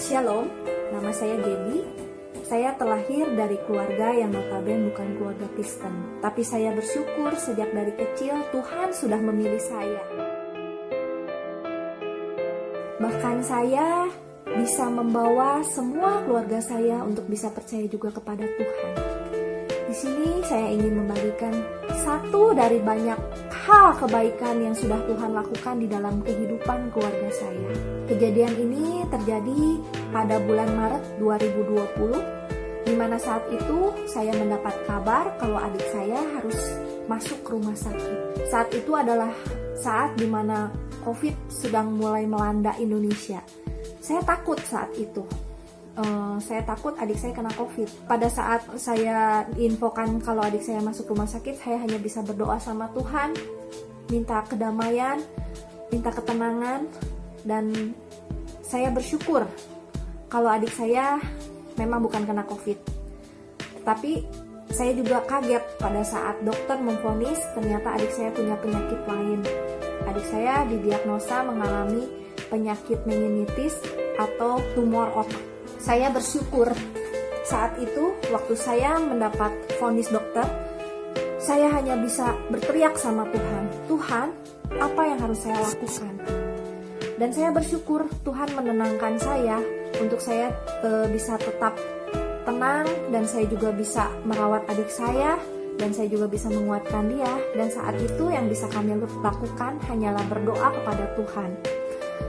Shalom, nama saya Gaby. Saya terlahir dari keluarga yang notabene bukan keluarga Kristen. Tapi saya bersyukur sejak dari kecil Tuhan sudah memilih saya. Bahkan saya bisa membawa semua keluarga saya untuk bisa percaya juga kepada Tuhan. Di sini saya ingin membagikan satu dari banyak hal kebaikan yang sudah Tuhan lakukan di dalam kehidupan keluarga saya. Kejadian ini terjadi pada bulan Maret 2020, di mana saat itu saya mendapat kabar kalau adik saya harus masuk ke rumah sakit. Saat itu adalah saat di mana COVID sedang mulai melanda Indonesia. Saya takut saat itu. Saya takut adik saya kena COVID. Pada saat saya infokan kalau adik saya masuk rumah sakit, saya hanya bisa berdoa sama Tuhan, minta kedamaian, minta ketenangan, dan saya bersyukur kalau adik saya memang bukan kena COVID. Tetapi saya juga kaget pada saat dokter memvonis ternyata adik saya punya penyakit lain. Adik saya didiagnosa mengalami penyakit meningitis atau tumor otak. Saya bersyukur saat itu waktu saya mendapat vonis dokter, saya hanya bisa berteriak sama Tuhan, Tuhan, apa yang harus saya lakukan? Dan saya bersyukur Tuhan menenangkan saya untuk saya bisa tetap tenang, dan saya juga bisa merawat adik saya, dan saya juga bisa menguatkan dia. Dan saat itu yang bisa kami lakukan hanyalah berdoa kepada Tuhan.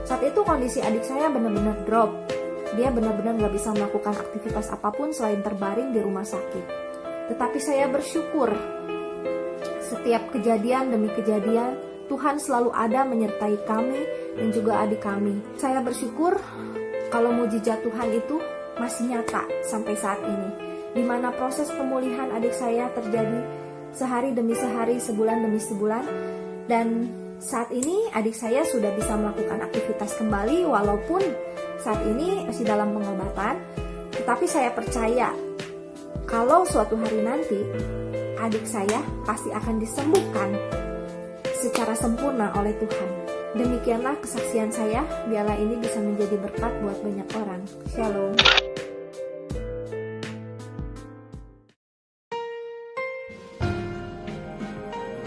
Saat itu kondisi adik saya benar-benar drop. Dia benar-benar gak bisa melakukan aktivitas apapun selain terbaring di rumah sakit. Tetapi saya bersyukur setiap kejadian demi kejadian Tuhan selalu ada menyertai kami dan juga adik kami. Saya bersyukur kalau mujizat Tuhan itu masih nyata sampai saat ini, di mana proses pemulihan adik saya terjadi sehari demi sehari, sebulan demi sebulan, dan saat ini adik saya sudah bisa melakukan aktivitas kembali walaupun saat ini masih dalam pengobatan. Tetapi saya percaya kalau suatu hari nanti adik saya pasti akan disembuhkan secara sempurna oleh Tuhan. Demikianlah kesaksian saya, biarlah ini bisa menjadi berkat buat banyak orang. Shalom.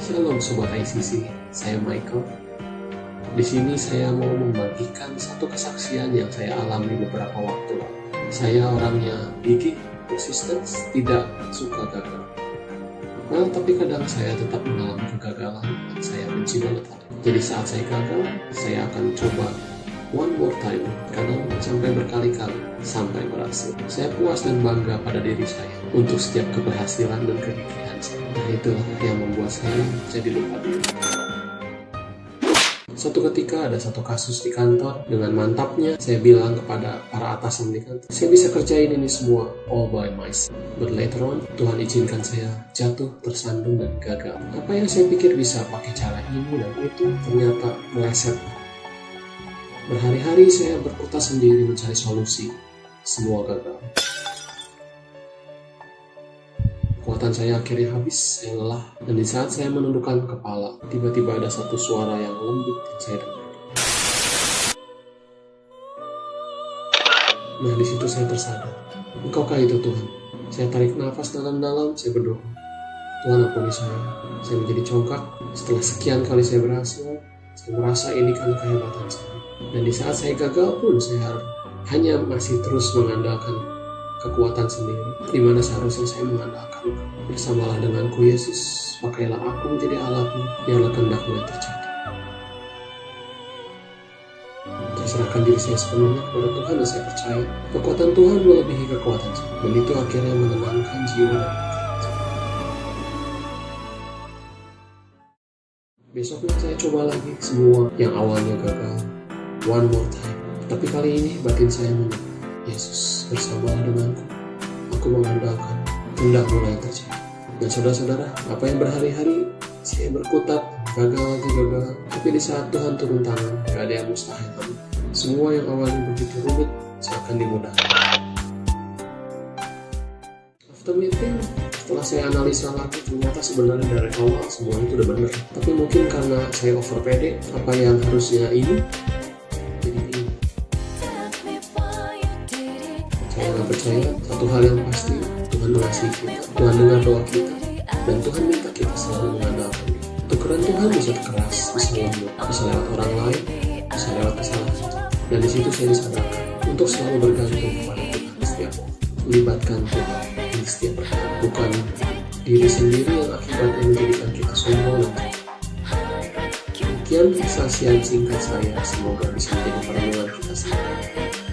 Shalom Sobat ICC, saya Michael. Di sini saya mau membagikan satu kesaksian yang saya alami beberapa waktu lalu. Saya orangnya gigih, persistence, tidak suka gagal. Nah, tapi kadang saya tetap mengalami kegagalan dan saya benci banget hal itu. Jadi saat saya gagal, saya akan coba one more time, kadang sampai berkali-kali, sampai berhasil. Saya puas dan bangga pada diri saya untuk setiap keberhasilan dan kegigihan saya. Nah, itulah yang membuat saya jadi lupa diri. Suatu ketika ada satu kasus di kantor, dengan mantapnya saya bilang kepada para atasan di kantor, saya bisa kerjain ini semua all by myself. But later on, Tuhan izinkan saya jatuh, tersandung, dan gagal. Apa yang saya pikir bisa pakai cara ini dan itu ternyata meleset. Berhari-hari saya berkutas sendiri mencari solusi. Semua gagal. Kekuatan saya akhirnya habis, saya lelah. Dan di saat saya menundukkan kepala, tiba-tiba ada satu suara yang lembut yang saya dengar. Nah, di situ saya tersadar. Engkaukah itu Tuhan? Saya tarik nafas dalam-dalam, saya berdoa. Tuhan, ampuni saya. Saya menjadi congkak. Setelah sekian kali saya berhasil, saya merasa ini karena kehebatan saya. Dan di saat saya gagal pun, saya hanya masih terus mengandalkan kekuatan sendiri, di mana seharusnya saya mengandalkan bersamalah denganku Yesus, pakailah aku menjadi Allahmu, biarlah kehendak-Mu yang terjadi. Saya serahkan diri saya sepenuhnya kepada Tuhan dan saya percaya kekuatan Tuhan melebihi kekuatan saya, dan itu akhirnya menenangkan jiwa dan pikiran saya. Besoknya saya coba lagi semua yang awalnya gagal, one more time. Tapi kali ini batin saya menyatu. Yesus, bersamalah denganku, aku mengandalkan kehendak mulai terjadi. Dan saudara-saudara, apa yang berhari-hari saya berkutat, gagal lagi gagal, tapi di saat Tuhan turun tangan, gak ada yang mustahil. Semua yang awalnya begitu rumit akan dimudahkan. After meeting, setelah saya analisa lagi, ternyata sebenarnya dari awal semua itu udah benar. Tapi mungkin karena saya over pede, apa yang harusnya ini jadi ini. Percaya nggak percaya, satu hal yang pasti, Tuhan mengasihi kita, Tuhan dengar doa kita, dan Tuhan minta kita selalu mengandalkan Dia. Tukeran Tuhan bisa keras, bisa lembut, bisa lewat orang lain, bisa lewat kesalahan kita. Dan di situ saya disadarkan untuk selalu bergantung kepada Tuhan setiap waktu. Libatkan Tuhan di setiap perkara, bukan diri sendiri yang akibatnya menjadikan kita sombong dan sombong. Sekian kesaksian singkat saya, semoga bisa menjadi perenungan kita semua.